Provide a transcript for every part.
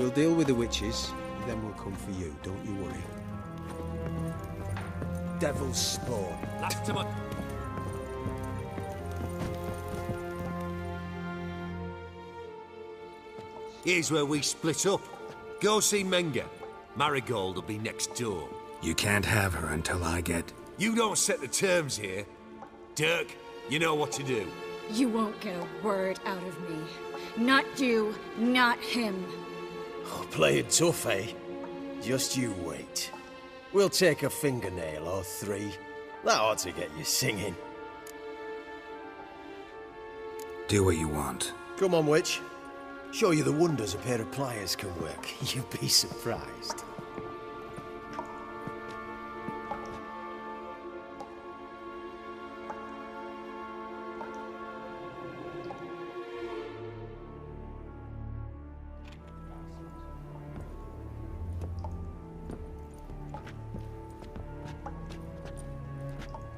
We'll deal with the witches, then we'll come for you, don't you worry. Devil's spawn. Last to my... Here's where we split up. Go see Menga. Marigold will be next door. You can't have her until I get... You don't set the terms here. Dirk, you know what to do. You won't get a word out of me. Not you, not him. Oh, play it tough, eh? Just you wait. We'll take a fingernail or three. That ought to get you singing. Do what you want. Come on, witch. Show you the wonders a pair of pliers can work. You'd be surprised.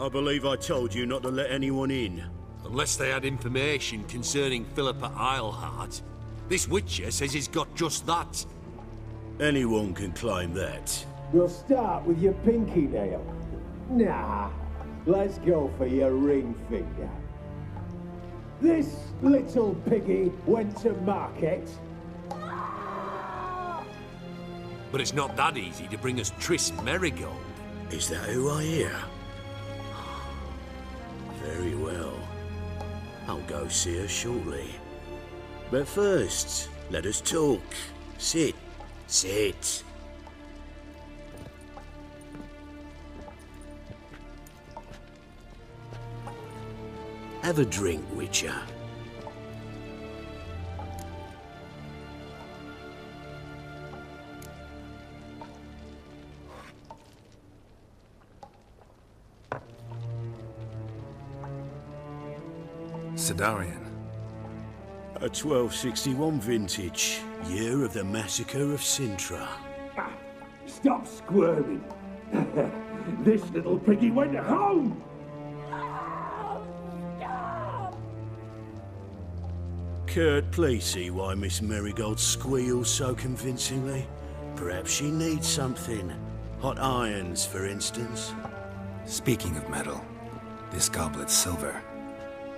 I believe I told you not to let anyone in. Unless they had information concerning Philippa Eilhart. This witcher says he's got just that. Anyone can claim that. We'll start with your pinky nail. Nah, let's go for your ring finger. This little piggy went to market. But it's not that easy to bring us Triss Marigold. Is that who I hear? Very well. I'll go see her shortly. But first, let us talk. Sit. Sit. Have a drink, Witcher. Sidarian. A 1261 vintage, year of the massacre of Sintra. Stop squirming. This little piggy went home. Kurt, please see why Miss Marigold squeals so convincingly. Perhaps she needs something. Hot irons, for instance. Speaking of metal, this goblet's silver.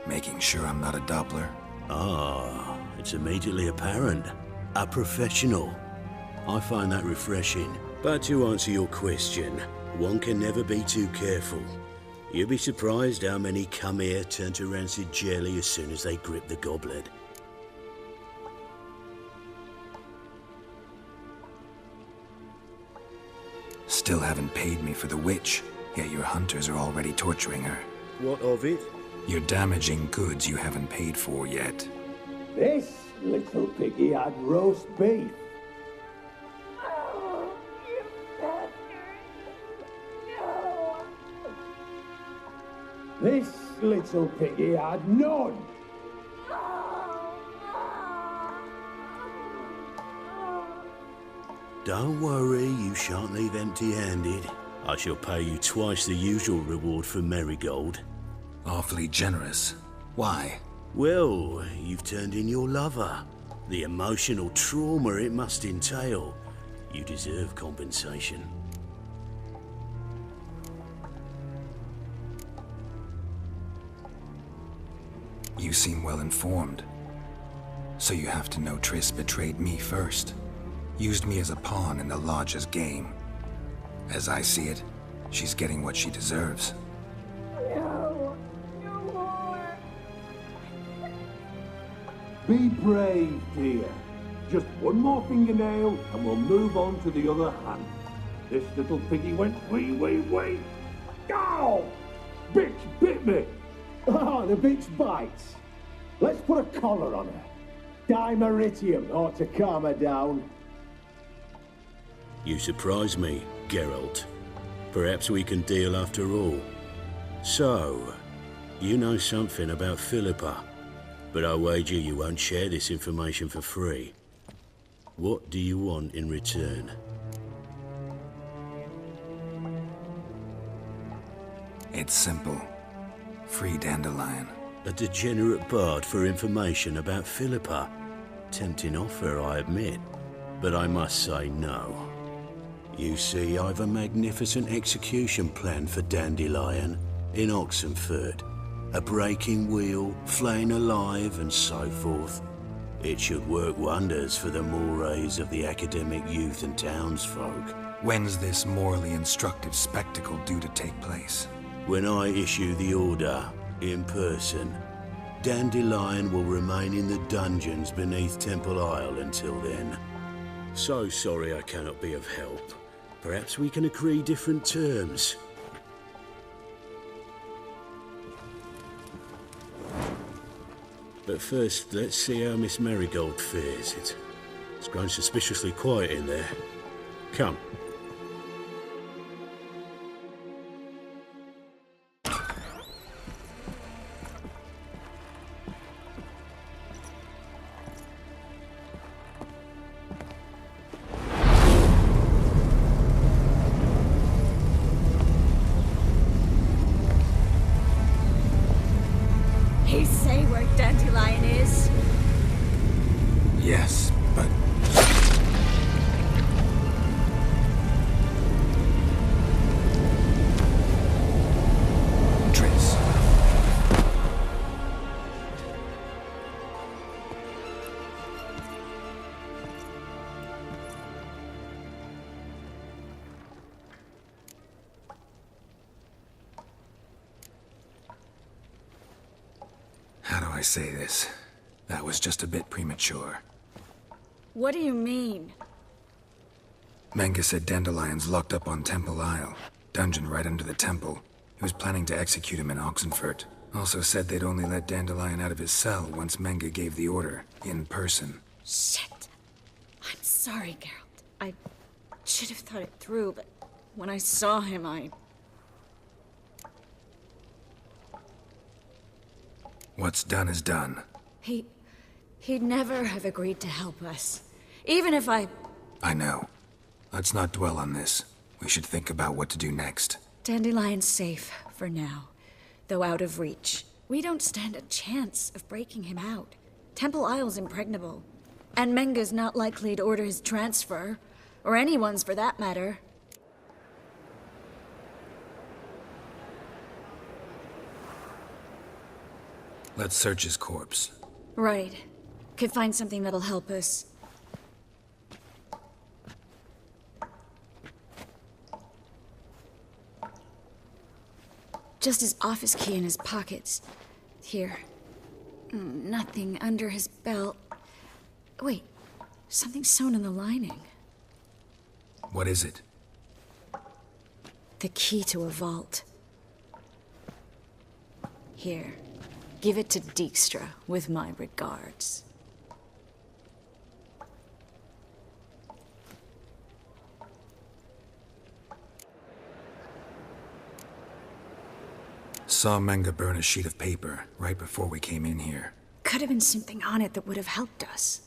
Making sure I'm not a Doppler. Ah, it's immediately apparent. A professional. I find that refreshing. But to answer your question, one can never be too careful. You'll be surprised how many come here turn to rancid jelly as soon as they grip the goblet. Still haven't paid me for the witch, yet your hunters are already torturing her. What of it? You're damaging goods you haven't paid for yet. This little piggy had roast beef. Oh, you bastard. No. This little piggy had none. Don't worry, you shan't leave empty-handed. I shall pay you twice the usual reward for Marigold. Awfully generous. Why? Well, you've turned in your lover. The emotional trauma it must entail. You deserve compensation. You seem well informed. So you have to know Triss betrayed me first. Used me as a pawn in the Lodge's game. As I see it, she's getting what she deserves. No. No more. Be brave, dear. Just one more fingernail and we'll move on to the other hand. This little piggy went wee. Ow! Bitch bit me! Oh, the bitch bites. Let's put a collar on her. Dimeritium ought to calm her down. You surprise me, Geralt. Perhaps we can deal after all. So, you know something about Philippa, but I wager you won't share this information for free. What do you want in return? It's simple. Free dandelion. A degenerate bard for information about Philippa. Tempting offer, I admit. but I must say no. You see, I've a magnificent execution plan for Dandelion in Oxenford. A breaking wheel, flaying alive, and so forth. It should work wonders for the mores of the academic youth and townsfolk. When's this morally instructive spectacle due to take place? When I issue the order, in person, Dandelion will remain in the dungeons beneath Temple Isle until then. So sorry I cannot be of help. Perhaps we can agree different terms. But first, let's see how Miss Marigold fares. It's grown suspiciously quiet in there. Come. He say where Dandelion is? Yes, but... Triss. How do I say this? That was just a bit premature. What do you mean? Menge said Dandelion's locked up on Temple Isle. Dungeon right under the temple. He was planning to execute him in Oxenfurt. Also said they'd only let Dandelion out of his cell once Menge gave the order, in person. Shit. I'm sorry, Geralt. I should have thought it through, but when I saw him, What's done is done. He'd never have agreed to help us. Even if I know. Let's not dwell on this. We should think about what to do next. Dandelion's safe for now, though out of reach. We don't stand a chance of breaking him out. Temple Isle's impregnable, and Menge's not likely to order his transfer, or anyone's for that matter. Let's search his corpse. Right. Could find something that'll help us. Just his office key in his pockets. Here. Nothing under his belt. Wait, something sewn in the lining. What is it? The key to a vault. Here. Give it to Dijkstra, with my regards. Saw Menge burn a sheet of paper right before we came in here. Could have been something on it that would have helped us.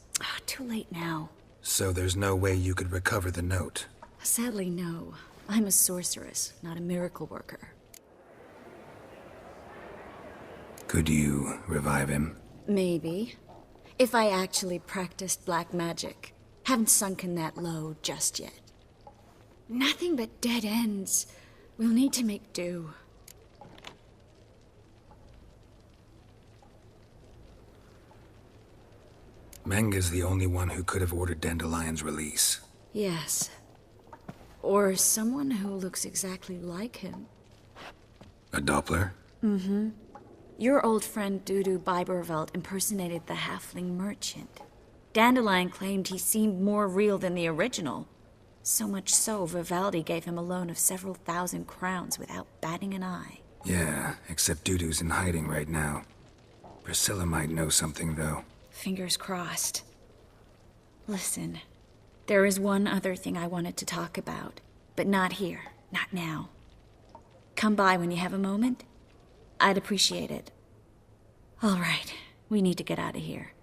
Too late now. So there's no way you could recover the note? Sadly, no. I'm a sorceress, not a miracle worker. Could you revive him? Maybe. If I actually practiced black magic. Haven't sunken that low just yet. Nothing but dead ends. We'll need to make do. Menge's the only one who could have ordered Dandelion's release. Yes. Or someone who looks exactly like him. A Doppler? Mm-hmm. Your old friend Dudu Biberveld impersonated the halfling merchant. Dandelion claimed he seemed more real than the original. So much so, Vivaldi gave him a loan of several thousand crowns without batting an eye. Yeah, except Dudu's in hiding right now. Priscilla might know something, though. Fingers crossed. Listen, there is one other thing I wanted to talk about, but not here, not now. Come by when you have a moment. I'd appreciate it. All right, we need to get out of here.